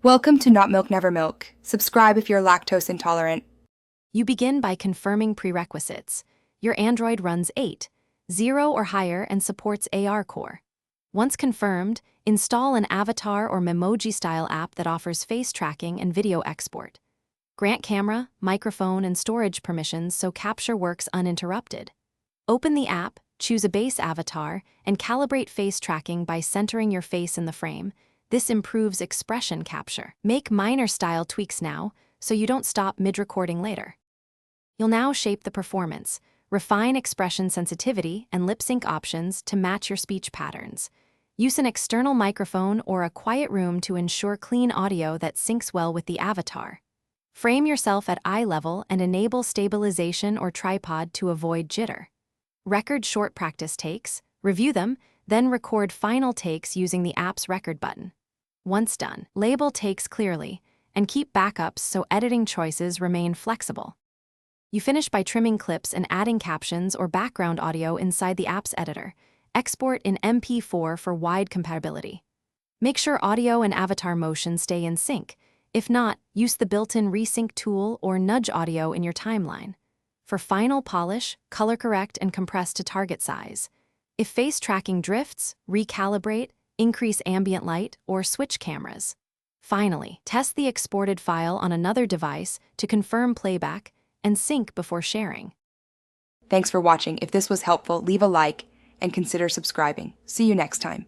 Welcome to Not Milk Never Milk. Subscribe if you're lactose intolerant. You begin by confirming prerequisites. Your Android runs 8, 0 or higher and supports AR Core. Once confirmed, install an avatar or Memoji-style app that offers face tracking and video export. Grant camera, microphone, and storage permissions so capture works uninterrupted. Open the app, choose a base avatar, and calibrate face tracking by centering your face in the frame. This improves expression capture. Make minor style tweaks now, so you don't stop mid-recording later. You'll now shape the performance, refine expression sensitivity and lip sync options to match your speech patterns. Use an external microphone or a quiet room to ensure clean audio that syncs well with the avatar. Frame yourself at eye level and enable stabilization or tripod to avoid jitter. Record short practice takes, review them, then record final takes using the app's record button. Once done, label takes clearly and keep backups so editing choices remain flexible. You finish by trimming clips and adding captions or background audio inside the app's editor. Export in MP4 for wide compatibility. Make sure audio and avatar motion stay in sync. If not, use the built-in resync tool or nudge audio in your timeline. For final polish, color correct and compress to target size. If face tracking drifts, recalibrate, increase ambient light, or switch cameras. Finally, test the exported file on another device to confirm playback and sync before sharing. Thanks for watching. If this was helpful, leave a like and consider subscribing. See you next time.